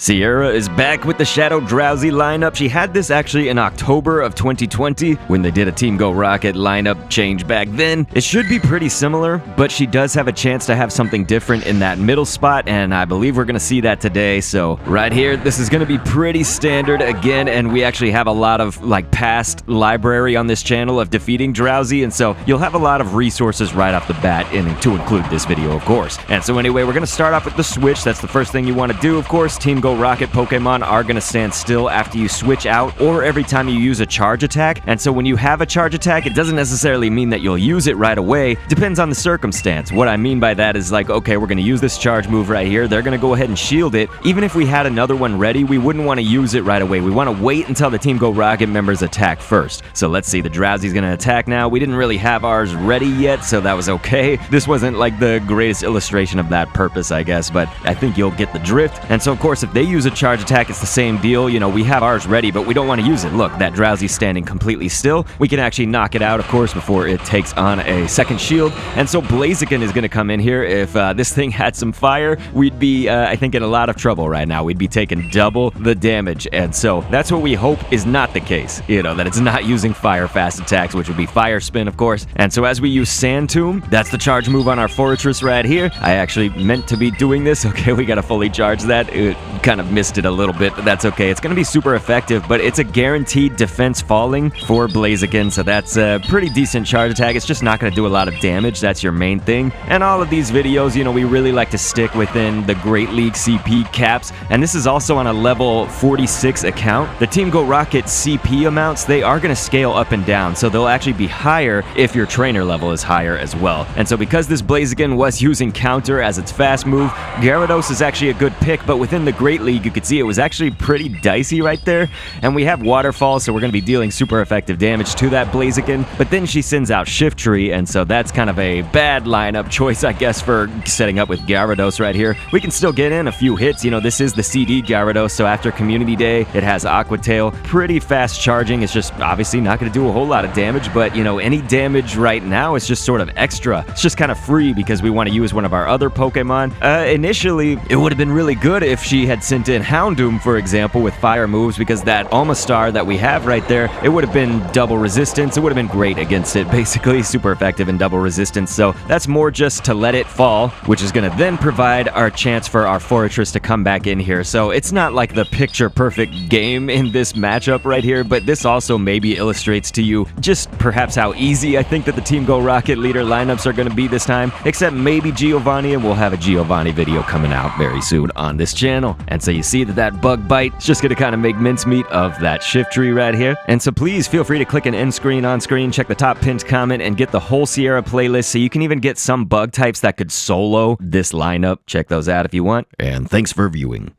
Sierra is back with the Shadow Drowzee lineup. She had this actually in October of 2020 when they did a Team Go Rocket lineup change back then. It should be pretty similar, but she does have a chance to have something different in that middle spot, and I believe we're going to see that today. So right here, this is going to be pretty standard again, and we actually have a lot of past library on this channel of defeating Drowzee, and so you'll have a lot of resources right off the bat to include this video, of course. And so anyway, we're going to start off with the switch. That's the first thing you want to do, of course. Team Go Rocket Pokemon are going to stand still after you switch out or every time you use a charge attack. And so when you have a charge attack, it doesn't necessarily mean that you'll use it right away. Depends on the circumstance. What I mean by that is okay, we're going to use this charge move right here. They're going to go ahead and shield it. Even if we had another one ready, we wouldn't want to use it right away. We want to wait until the Team Go Rocket members attack first. So let's see, the Drowzee's going to attack now. We didn't really have ours ready yet, so that was okay. This wasn't the greatest illustration of that purpose, I guess, but I think you'll get the drift. And so of course, if they use a charge attack, it's the same deal. We have ours ready, but we don't want to use it. Look, that Drowzee's standing completely still. We can actually knock it out, of course, before it takes on a second shield. And so Blaziken is going to come in here. If this thing had some fire, we'd be, I think, in a lot of trouble right now. We'd be taking double the damage. And so that's what we hope is not the case, that it's not using fire fast attacks, which would be Fire Spin, of course. And so as we use Sand Tomb, that's the charge move on our Fortress right here. I actually meant to be doing this. Okay, we got to fully charge that. It kind of missed it a little bit, but that's okay. It's going to be super effective, but it's a guaranteed defense falling for Blaziken, so that's a pretty decent charge attack. It's just not going to do a lot of damage. That's your main thing. And all of these videos, we really like to stick within the Great League CP caps, and this is also on a level 46 account. The Team Go Rocket CP amounts, they are going to scale up and down, so they'll actually be higher if your trainer level is higher as well. And so because this Blaziken was using Counter as its fast move, Gyarados is actually a good pick, but within the Great League, you could see it was actually pretty dicey right there. And we have Waterfall, so we're going to be dealing super effective damage to that Blaziken, but then she sends out Shiftry, and so that's kind of a bad lineup choice, I guess, for setting up with Gyarados right here. We can still get in a few hits. This is the CD Gyarados, so after Community Day, it has Aqua Tail. Pretty fast charging. It's just obviously not going to do a whole lot of damage, but, any damage right now is just sort of extra. It's just kind of free because we want to use one of our other Pokemon. Initially, it would have been really good if she had sent in Houndoom, for example, with fire moves, because that Almastar that we have right there, it would have been double resistance. It would have been great against it, basically super effective in double resistance. So that's more just to let it fall, which is going to then provide our chance for our Fortress to come back in here. So it's not like the picture-perfect game in this matchup right here, but this also maybe illustrates to you just perhaps how easy I think that the Team Go Rocket leader lineups are going to be this time, except maybe Giovanni, and we'll have a Giovanni video coming out very soon on this channel. And so you see that Bug Bite is just going to kind of make mincemeat of that Shiftry right here. And so please feel free to click an end screen, on screen, check the top pinned comment, and get the whole Sierra playlist so you can even get some bug types that could solo this lineup. Check those out if you want, and thanks for viewing.